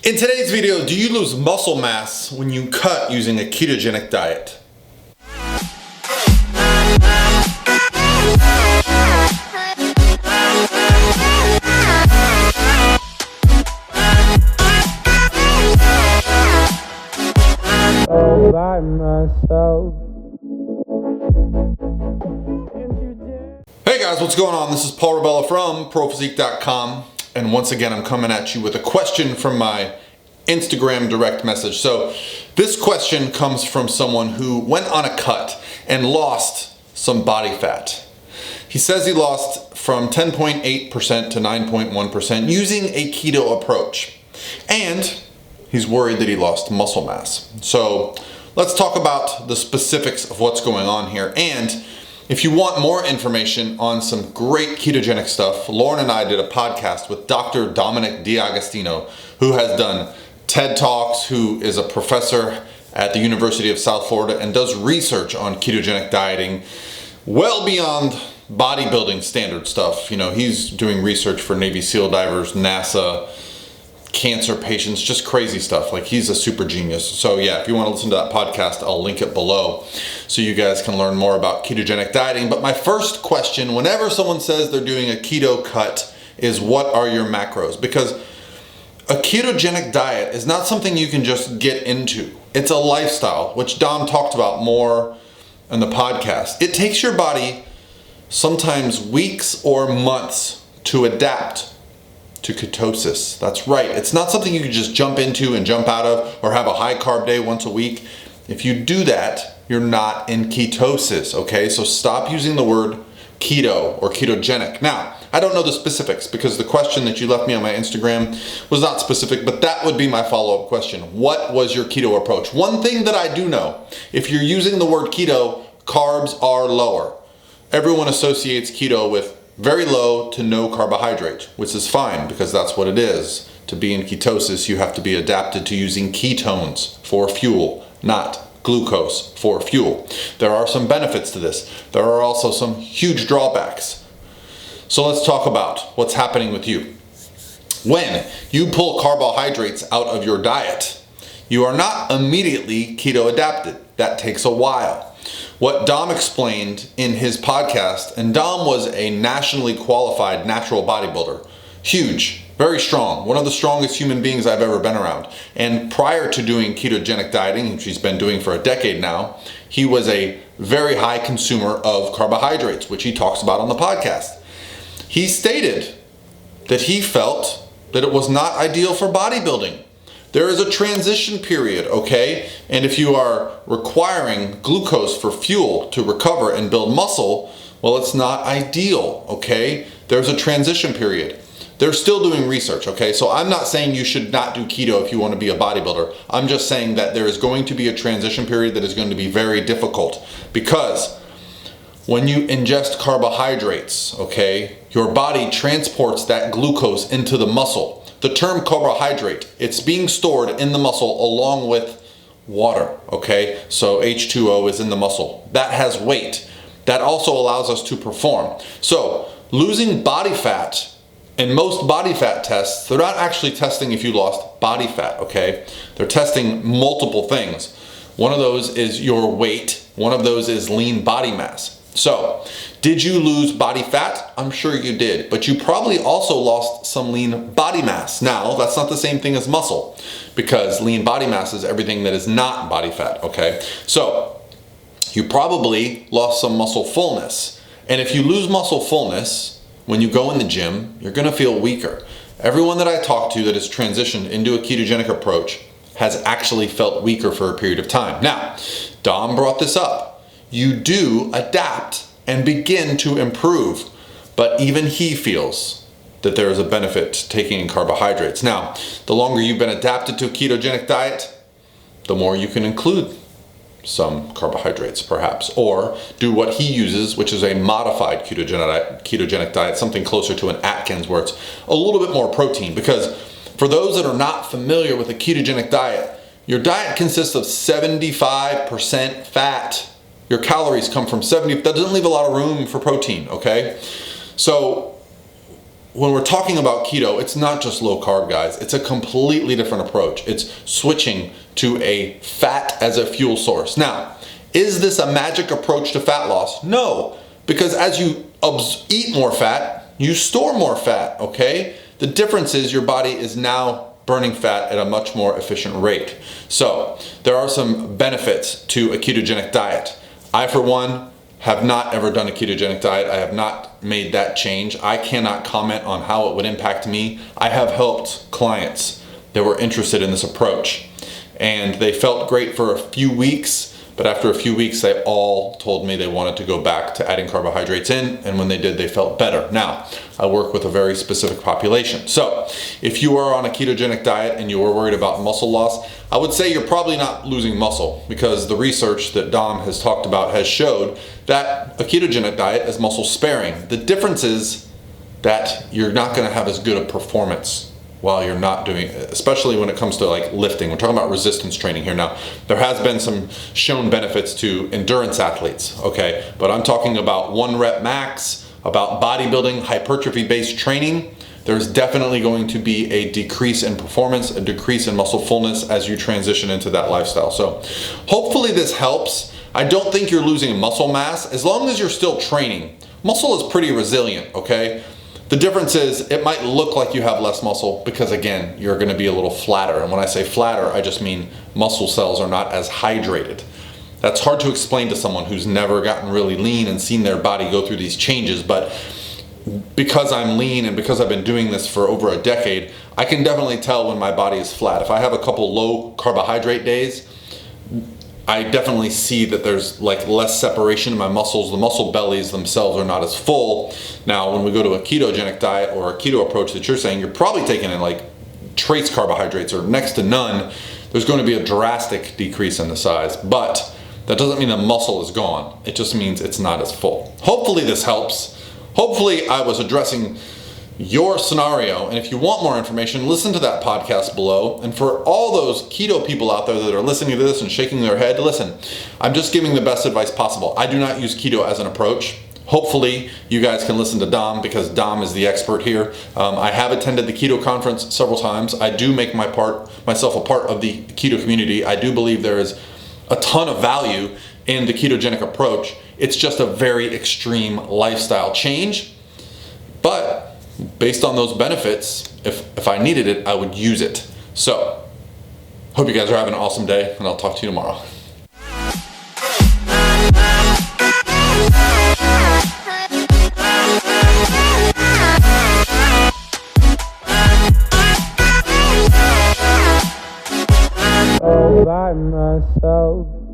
In today's video, do you lose muscle mass when you cut using a ketogenic diet? All by myself. Hey guys, what's going on? This is Paul Rebella from ProPhysique.com, and once again I'm coming at you with a question from my Instagram direct message. So this question comes from someone who went on a cut and lost some body fat. He says he lost from 10.8% to 9.1% using a keto approach, and he's worried that he lost muscle mass. So let's talk about the specifics of what's going on here. And if you want more information on some great ketogenic stuff, Lauren and I did a podcast with Dr. Dominic D'Agostino, who has done TED Talks, who is a professor at the University of South Florida and does research on ketogenic dieting well beyond bodybuilding standard stuff. You know, he's doing research for Navy SEAL divers, NASA, cancer patients, just crazy stuff. Like, he's a super genius. So yeah, if you want to listen to that podcast, I'll link it below so you guys can learn more about ketogenic dieting. But my first question, whenever someone says they're doing a keto cut, is what are your macros? Because a ketogenic diet is not something you can just get into. It's a lifestyle, which Dom talked about more in the podcast. It takes your body sometimes weeks or months to adapt to ketosis. That's right. It's not something you can just jump into and jump out of, or have a high carb day once a week. If you do that, you're not in ketosis, okay? So stop using the word keto or ketogenic. Now, I don't know the specifics because the question that you left me on my Instagram was not specific, but that would be my follow-up question. What was your keto approach? One thing that I do know, if you're using the word keto, carbs are lower. Everyone associates keto with very low to no carbohydrate, which is fine because that's what it is. To be in ketosis, you have to be adapted to using ketones for fuel, not glucose for fuel. There are some benefits to this. There are also some huge drawbacks. So let's talk about what's happening with you. When you pull carbohydrates out of your diet, you are not immediately keto adapted. That takes a while. What Dom explained in his podcast, and Dom was a nationally qualified natural bodybuilder, huge, very strong, one of the strongest human beings I've ever been around. And prior to doing ketogenic dieting, which he's been doing for a decade now, he was a very high consumer of carbohydrates, which he talks about on the podcast. He stated that he felt that it was not ideal for bodybuilding. There is a transition period, okay? And if you are requiring glucose for fuel to recover and build muscle, well, it's not ideal, okay? There's a transition period. They're still doing research, okay? So I'm not saying you should not do keto if you want to be a bodybuilder. I'm just saying that there is going to be a transition period that is going to be very difficult, because when you ingest carbohydrates, okay, your body transports that glucose into the muscle. The term carbohydrate, it's being stored in the muscle along with water, okay? So H2O is in the muscle. That has weight. That also allows us to perform. So losing body fat, in most body fat tests, they're not actually testing if you lost body fat, okay? They're testing multiple things. One of those is your weight. One of those is lean body mass. So, did you lose body fat? I'm sure you did, but you probably also lost some lean body mass. Now, that's not the same thing as muscle, because lean body mass is everything that is not body fat, okay? So, you probably lost some muscle fullness. And if you lose muscle fullness, when you go in the gym, you're gonna feel weaker. Everyone that I talk to that has transitioned into a ketogenic approach has actually felt weaker for a period of time. Now, Dom brought this up. You do adapt and begin to improve, but even he feels that there is a benefit to taking in carbohydrates. Now, the longer you've been adapted to a ketogenic diet, the more you can include some carbohydrates perhaps, or do what he uses, which is a modified ketogenic diet, something closer to an Atkins, where it's a little bit more protein. Because for those that are not familiar with a ketogenic diet, your diet consists of 75% fat. Your calories come from 70, that doesn't leave a lot of room for protein, okay? So when we're talking about keto, it's not just low carb, guys. It's a completely different approach. It's switching to a fat as a fuel source. Now, is this a magic approach to fat loss? No, because as you eat more fat, you store more fat, okay? The difference is your body is now burning fat at a much more efficient rate. So there are some benefits to a ketogenic diet. I, for one, have not ever done a ketogenic diet. I have not made that change. I cannot comment on how it would impact me. I have helped clients that were interested in this approach, and they felt great for a few weeks, but after a few weeks, they all told me they wanted to go back to adding carbohydrates in, and when they did, they felt better. Now, I work with a very specific population. So if you are on a ketogenic diet and you are worried about muscle loss, I would say you're probably not losing muscle, because the research that Dom has talked about has showed that a ketogenic diet is muscle sparing. The difference is that you're not gonna have as good a performance while you're not doing it, especially when it comes to like lifting. We're talking about resistance training here now. There has been some shown benefits to endurance athletes, okay? But I'm talking about 1 rep max, about bodybuilding, hypertrophy-based training. There's definitely going to be a decrease in performance, a decrease in muscle fullness as you transition into that lifestyle. So hopefully this helps. I don't think you're losing muscle mass as long as you're still training. Muscle is pretty resilient, okay? The difference is it might look like you have less muscle because, again, you're going to be a little flatter. And when I say flatter, I just mean muscle cells are not as hydrated. That's hard to explain to someone who's never gotten really lean and seen their body go through these changes. But because I'm lean and because I've been doing this for over a decade, I can definitely tell when my body is flat. If I have a couple low carbohydrate days, I definitely see that there's like less separation in my muscles. The muscle bellies themselves are not as full. Now, when we go to a ketogenic diet or a keto approach that you're saying, you're probably taking in like trace carbohydrates or next to none. There's going to be a drastic decrease in the size, but that doesn't mean the muscle is gone. It just means it's not as full. Hopefully this helps. Hopefully I was addressing your scenario, and if you want more information, listen to that podcast below. And for all those keto people out there that are listening to this and shaking their head, listen, I'm just giving the best advice possible. I do not use keto as an approach. Hopefully you guys can listen to Dom, because Dom is the expert here. I have attended the keto conference several times. I do make myself a part of the keto community. I do believe there is a ton of value in the ketogenic approach. It's just a very extreme lifestyle change, but based on those benefits, if I needed it, I would use it. So, hope you guys are having an awesome day, and I'll talk to you tomorrow. All by myself.